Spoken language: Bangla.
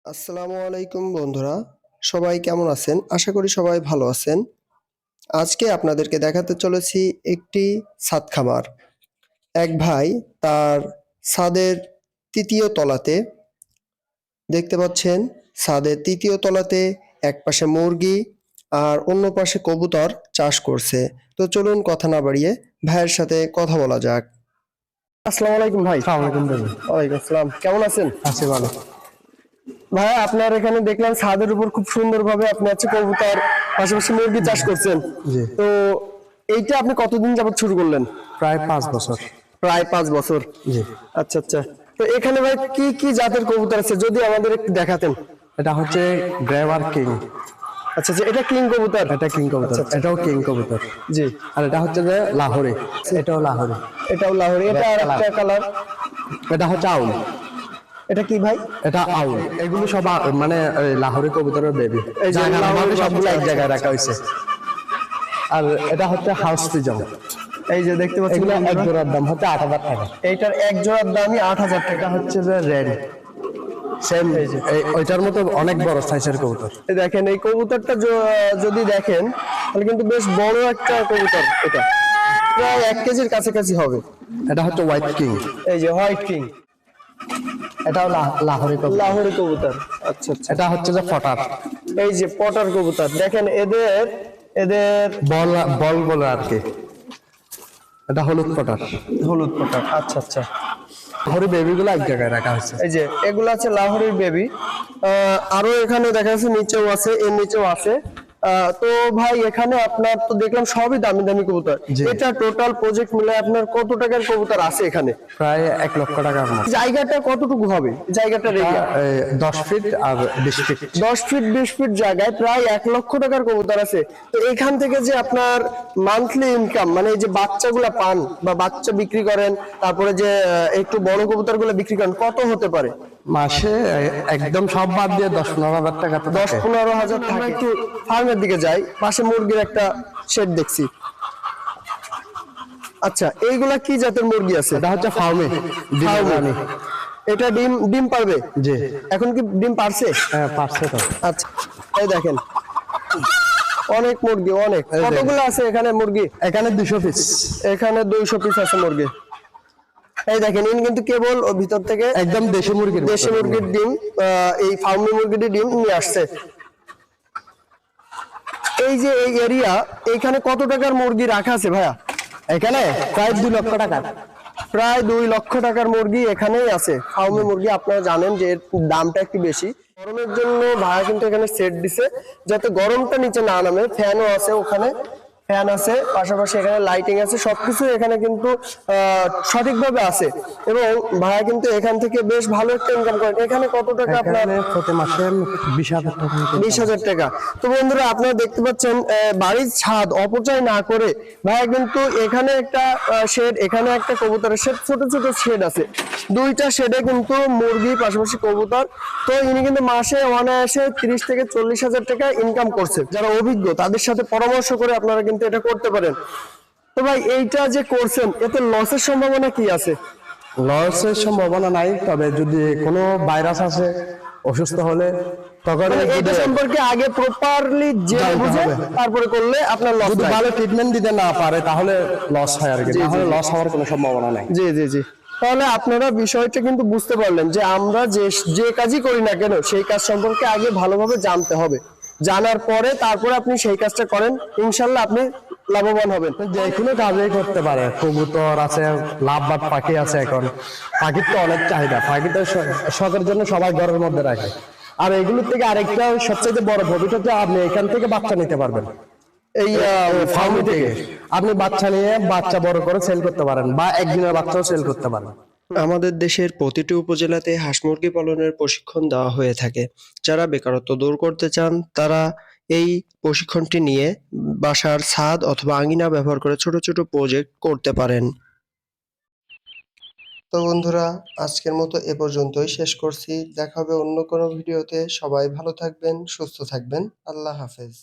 আসসালামু আলাইকুম বন্ধুরা, সবাই কেমন আছেন? আশা করি সবাই ভালো আছেন। আজকে আপনাদেরকে দেখাতে চলেছি একটি ছাদ খামার। এক ভাই তার ছাদের ৩য় তলাতে দেখতে পাচ্ছেন, ছাদের ৩য় তলাতে একপাশে মুরগি আর অন্য পাশে কবুতর চাষ করছে। তো চলুন কথা না বাড়িয়ে ভাইয়ের সাথে কথা বলা যাক। আসসালামু আলাইকুম ভাই। আসসালামু আলাইকুম ভাই। ওয়ালাইকুম আসসালাম। কেমন আছেন? আছি ভালো। ভাই আপনার এখানে দেখলাম ছাদের উপর খুব সুন্দরভাবে আপনি কবুতর পাশাপাশি মুরগি চাষ করছেন। জি। তো এইটা আপনি কতদিন যাবত শুরু করলেন? প্রায় 5 বছর। প্রায় 5 বছর। জি। আচ্ছা আচ্ছা। তো এখানে ভাই কি কি জাতের কবুতর আছে যদি আমাদের একটু দেখাতেন? এটা হচ্ছে গ্রেভার কিং। আচ্ছা আচ্ছা, এটা কিং কবুতর। এটা কিং কবুতর। আচ্ছা, আচ্ছা। এটাও কিং কবুতর। জি। আর এটা হচ্ছে যে লাহোরি। এটাও লাহোরি। এটাও লাহোরি। এটা আর একটা কালার। এটা হচ্ছে আউল। এটা কি ভাই? এটা আউল। এগুলো সব মানে লাহোরি কবুতরের বেবি। এই যে লাহোরি সবগুলো এক বাচ্চা। জায়গায় রাখা হয়েছে। আর এটা হচ্ছে হাউস পিজন। এই যে দেখতে পাচ্ছেন, এগুলো এক জোড়ার দাম হচ্ছে 8,000 টাকা। এইটার এক জোড়ার দামই 8,000 টাকা। এটা হচ্ছে যে রেড। সেম ওইটার মতো অনেক বড় সাইজের কবুতর। এই দেখেন, এই কবুতরটা যদি দেখেন তাহলে কিন্তু বেশ বড় একটা কবুতর। এটা প্রায় 1 কেজির কাছাকাছি হবে। এটা হচ্ছে হোয়াইট কিং। এই যে হোয়াইট কিং, এটাও লাহোরি কবুতর। লাহোরি কবুতর। আচ্ছা আচ্ছা। এটা হচ্ছে যে ফটার। এই যে পটার কবুতর, দেখেন এদের এদের বল বল বলে আর কি। এটা হলুদ পটার। হলুদ পটার। আচ্ছা আচ্ছা। লাহোরি বেবিগুলো এক জায়গায় রাখা হয়েছে। এই যে এগুলো আছে লাহোরির বেবি। আরো এখানে দেখা যাচ্ছে নিচেও আছে, এর নিচেও আছে। তো ভাই এখানে আপনার তো দেখলাম সবই দামি দামি কবুতর। জি। এটা টোটাল প্রজেক্ট মিলে আপনার কত টাকার কবুতর আছে এখানে? প্রায় 1 লক্ষ টাকার মতো। জায়গাটা কতটুকু হবে? জায়গাটা রেখে 10 ফিট আর 20 ফিট। 10 ফিট 20 ফিট জায়গায় প্রায় 1 লক্ষ টাকার কবুতর আছে। তো এখান থেকে যে আপনার মান্থলি ইনকাম, মানে এই যে বাচ্চাগুলা পান বা বাচ্চা বিক্রি করেন, তারপরে যে একটু বড় কবুতরগুলো বিক্রি করেন, কত হতে পারে? মাসে একদম সব বাদ দিয়ে 10-15 হাজার টাকা তো 10-15 হাজার। আমরা একটু ফার্মের দিকে যাই, পাশে মুরগির একটা শেড দেখছি। আচ্ছা, এইগুলা কি জাতের মুরগি আছে? এটা হচ্ছে ফার্মে। ফার্মে। এটা ডিম ডিম পারবে? জি। এখন কি ডিম পারছে? হ্যাঁ, পারছে তো। আচ্ছা, এই দেখেন অনেক মুরগি, অনেক। কতগুলো আছে এখানে মুরগি? এখানে 200 পিস। এখানে 200 পিস আছে মুরগি। এই দেখেন, ইনি কিন্তু কেবল ও ভিতর থেকে একদম দেশি মুরগির মতো। দেশি মুরগির ডিম, এই ফার্মি মুরগির ডিম নিয়ে আসছে। এই যে এই এরিয়া, এইখানে কত টাকার মুরগি রাখা আছে ভাইয়া? এখানে প্রায় 2 লক্ষ টাকা। প্রায় 2 লক্ষ টাকার মুরগি এখানেই আছে। ফার্মি মুরগি আপনারা জানেন যে এর দামটা একটু বেশি। গরমের জন্য ভাইয়া কিন্তু এখানে সেট দিছে যাতে গরমটা নিচে না নামে। ফ্যানও আছে, ওখানে ফ্যান আছে, পাশাপাশি এখানে লাইটিং আছে, সবকিছু এখানে কিন্তু সঠিকভাবে আছে। এবং ভাইয়া কিন্তু এখান থেকে বেশ ভালো একটা ইনকাম করেন। এখানে কত টাকা আপনার? এখানে প্রতি মাসে 20,000 টাকা। 20,000 টাকা। তো বন্ধুরা আপনারা দেখতে পাচ্ছেন, বাড়ির ছাদ অপচয় না করে ভাইয়া কিন্তু এখানে একটা শেড, এখানে একটা কবুতরের শেড, ছোট ছোট শেড আছে। 2টা শেডে কিন্তু মুরগি পাশাপাশি কবুতর। তো ইনি কিন্তু মাসে অনায়াসে 30 থেকে 40,000 টাকা ইনকাম করছে। যারা অভিজ্ঞ তাদের সাথে পরামর্শ করে আপনারা কিন্তু এটা করতে পারেন। তো ভাই এইটা যে করছেন, এতে লসের সম্ভাবনা কি আছে? লসের সম্ভাবনা নাই, তবে যদি কোনো ভাইরাস আসে, অসুস্থ হলে তখন মানে এটা সম্পর্কে আগে প্রপারলি জেনে বুঝে তারপরে করলে আপনার লস যদি হয়। ভালো ট্রিটমেন্ট দিতে না পারে তাহলে লস হয় আর কি। জি, জি, তাহলে জি। লস হওয়ার কোনো সম্ভাবনা নাই। জি জি জি। তাহলে আপনারা বিষয়টা কিন্তু বুঝতে পারলেন যে আমরা যে যে কাজই করি না কেন সেই কাজ সম্পর্কে আগে ভালোভাবে জানতে হবে। জানার পরে তারপরে আপনি সেই কাজটা করেন, ইনশাল্লাহ আপনি লাভবান হবেন। যে কোনো কাজই করতে পারে। কবুতর আছে, লাভবাদ পাখি আছে। এখন পাখির তো অনেক চাহিদা। পাখি তো শখের জন্য সবাই ঘরের মধ্যে রাখে। আর এগুলোর থেকে আরেকটা সবচেয়ে বড় প্রফিট হচ্ছে আপনি এখান থেকে বাচ্চা নিতে পারবেন। এই ফার্ম থেকে আপনি বাচ্চা নিয়ে বাচ্চা বড় করে সেল করতে পারেন, বা একদিনের বাচ্চাও সেল করতে পারেন। আমাদের দেশের প্রতিটি উপজেলাতে হাঁস মুরগি পালনের প্রশিক্ষণ দেওয়া হয়ে থাকে। যারা বেকারত্ব দূর করতে চান তারা এই প্রশিক্ষণটি নিয়ে বাসার ছাদ অথবা আঙিনা ব্যবহার করে ছোট ছোট প্রজেক্ট করতে পারেন। তো বন্ধুরা, আজকের মতো এ পর্যন্তই শেষ করছি। দেখা হবে অন্য কোনো ভিডিওতে। সবাই ভালো থাকবেন, সুস্থ থাকবেন। আল্লাহ হাফেজ।